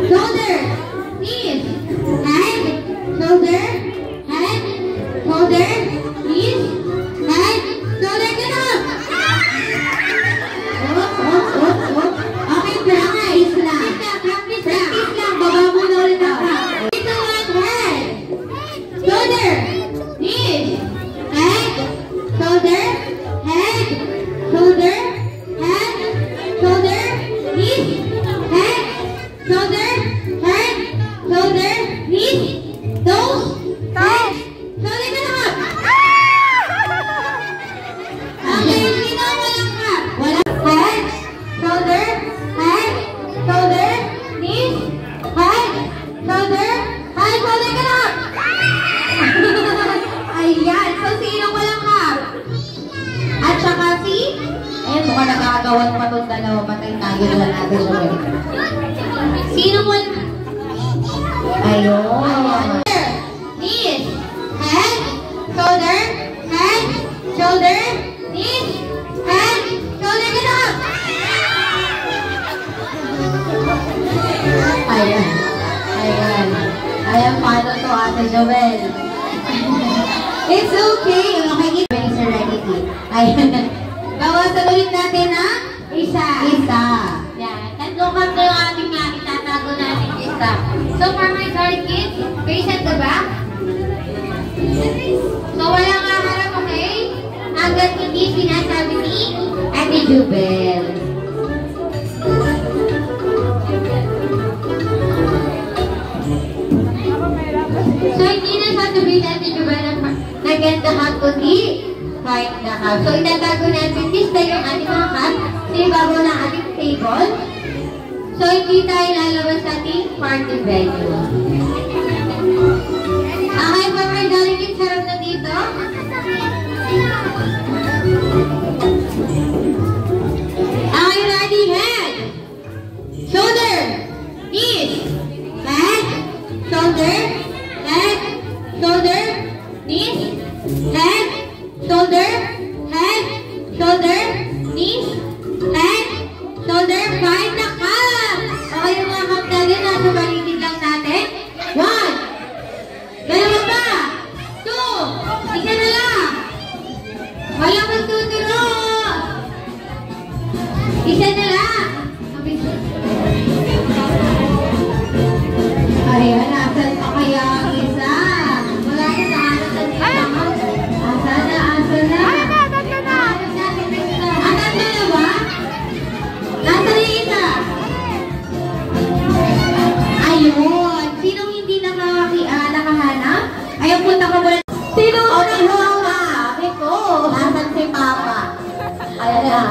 shoulder, knees, head, shoulder, head, shoulder, knees, head, shoulder, get up! Okay, practice lang. Practice lang, baba muna ulit ako. Ito ang head, shoulder, knees, head, shoulder, head, shoulder, head, shoulder, knees, head, shoulder, head, shoulder, knees, toes, head, shoulder, get up! Okay, sino walang up? Walang head, shoulder, head, shoulder, knees, head, shoulder, get up! Ayan, so sino walang up? At saka si? Eh, mukhang nakakagawan pa itong dalawa. Patay tayo na natin siya. Sino walang? Ayun. Knees, head, shoulder, knees, head, shoulder, get up! Ayan. Ayan. Ayan, paano to, Ate Joel? It's okay. Makikita yung serenity. Ayan. Bawasan ulit natin na isa. Isa. Yan. Tatlong kanto yung ating nga. Itatago natin isa. So for my card kids, face at the back. So walang haharap, okay? Hanggang hindi sinasabi ni Ate Jubel. So hindi na sasabihin Ate Jubel na ganda ka kundi kahit na ka. So itatago natin this time yung ating mga cup sa ibabaw ng ating table. So hindi tayo lalabas sa ating party venue. Okay, for my darling kids, harap na dito. Okay, ready? Head, shoulder, knees, head, shoulder, head, shoulder, knees, head, shoulder, knees, head, shoulder, find the cup. Okay, yung mga cup natin, nasa paligid lang natin. 1, 2 pa, 2, isa na lang. Walang magtuturo. Isa na lang. Ayan, nasan pa kaya ang isa? Wala na sa anas at isa. Asa na? Asan na ba? Nasa na isa? Ayun. Sinong hindi nakahanap? Ayun, punta ko muna. Sino sabi ko? Asan si Papa? Ayan na.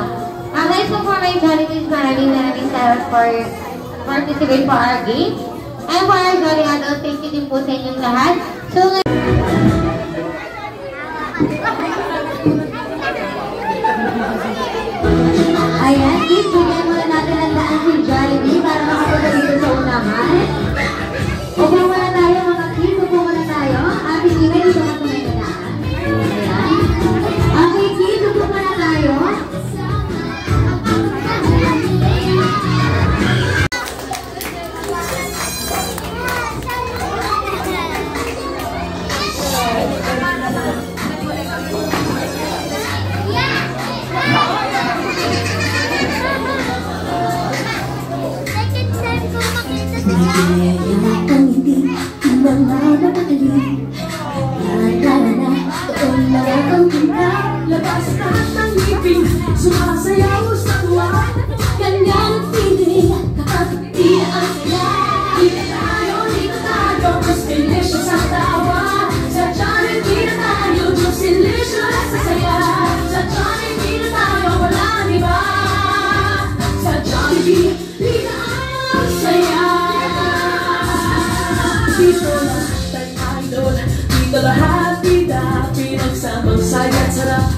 Okay, so for my challenges, maraming salamat for participating for our game. And for our jolly adults, thank you din po sa inyong lahat. So, ayan, kids, bigyan muna natin ang daan si Jollibee para makapunta dito sa unahan. Upo muna tayo mga kids, upo muna tayo. Ate Nina, dito ka tunay na daan. Ayan. Okay, kids, upo muna tayo. Sumasayaw sa tuwa, ganyan ang feeling, kapag di ang saya. Dito tayo, mas delicious ang tawa. Sa Jollibee na tayo, mas delicious sa saya. Sa Jollibee na tayo, walang iba. Sa Jollibee, dito ang saya. Dito lahat ang idol, dito lahat bida, pinagsamang saya't sarap.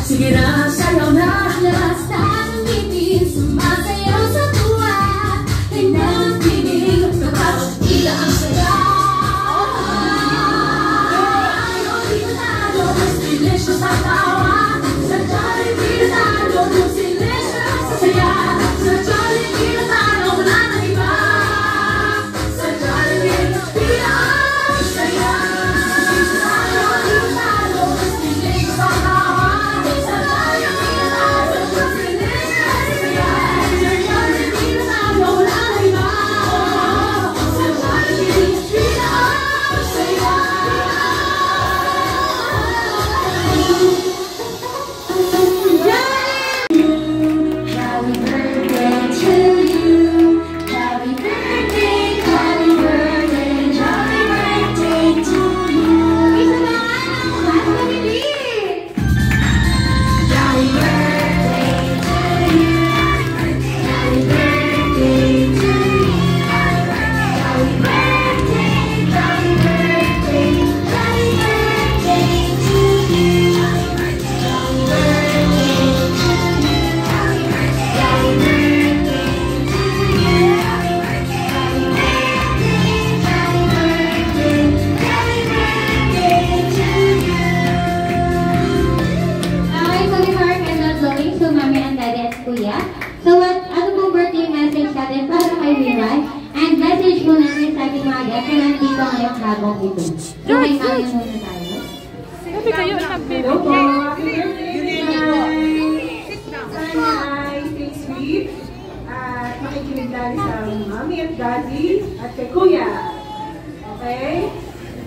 Sige na, sayaw na. Labas na ang ngipin, sumasayaw sa tuwa. Tingnan ang pinig, kapag tila ang saya. Ayaw, dito tayo, mas delicious ang tawa. Sa Jollibee na tayo, mas delicious sa saya. Sa Jollibee na tayo, wala na iba. Mimay. And message ko na rin sa ating mga guests na nandito ngayong habang ito. So, may mami muna tayo. Sabi kayo, Hello po. Happy birthday, Mimay. Sana ay stay sweet at makikinig tayo sa mami at daddy at kay kuya. Okay?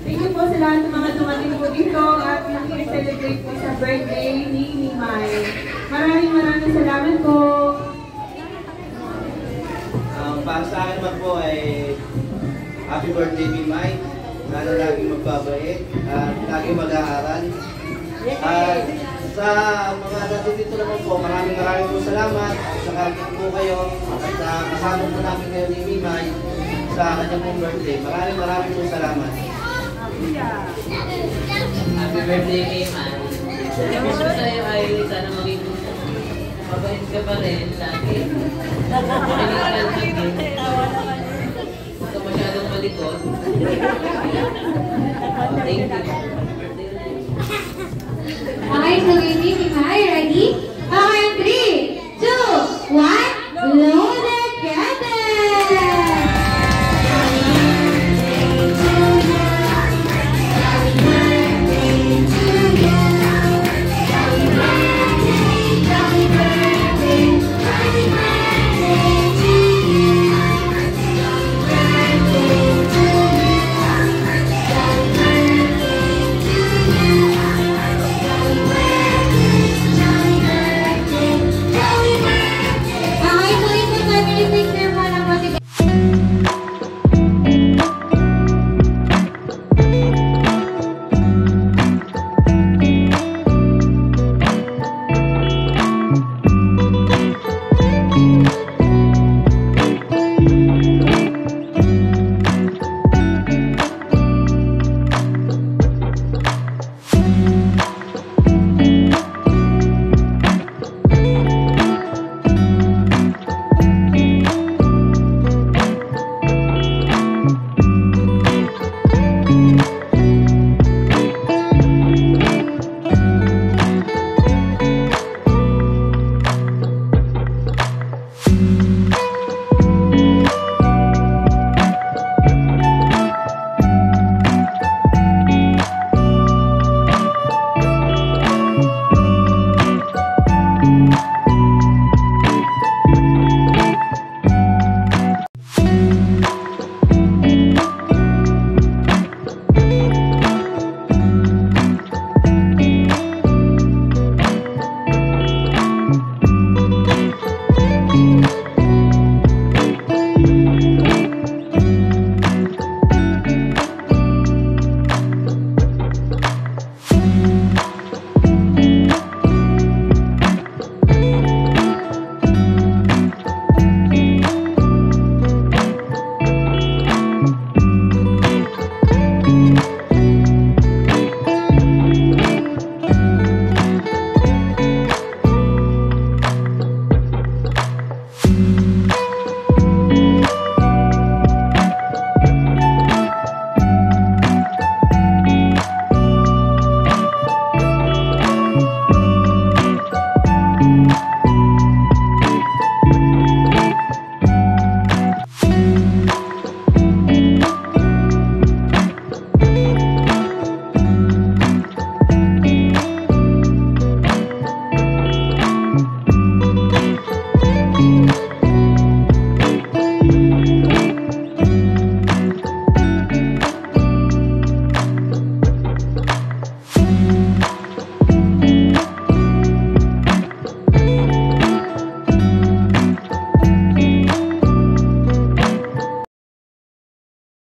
Thank you po sa lahat ng mga dumating po dito at nakikicelebrate po sa birthday ni Mimay. Maraming salamat po. Para sa akin naman po ay happy birthday, Mimay. Sana laging magpabait at laging mag-aaral. At sa mga nandito naman po, maraming po salamat sa kagit po kayo at kasama po namin kayo ni Mimay sa kanyang pong birthday. Maraming po salamat. Happy birthday, Mimay. Wish ko sa'yo ay sana maging mabait ka pa rin lagi. Huwag ka masyadong malikot. Thank you. Okay, so baby, Mimay, ready?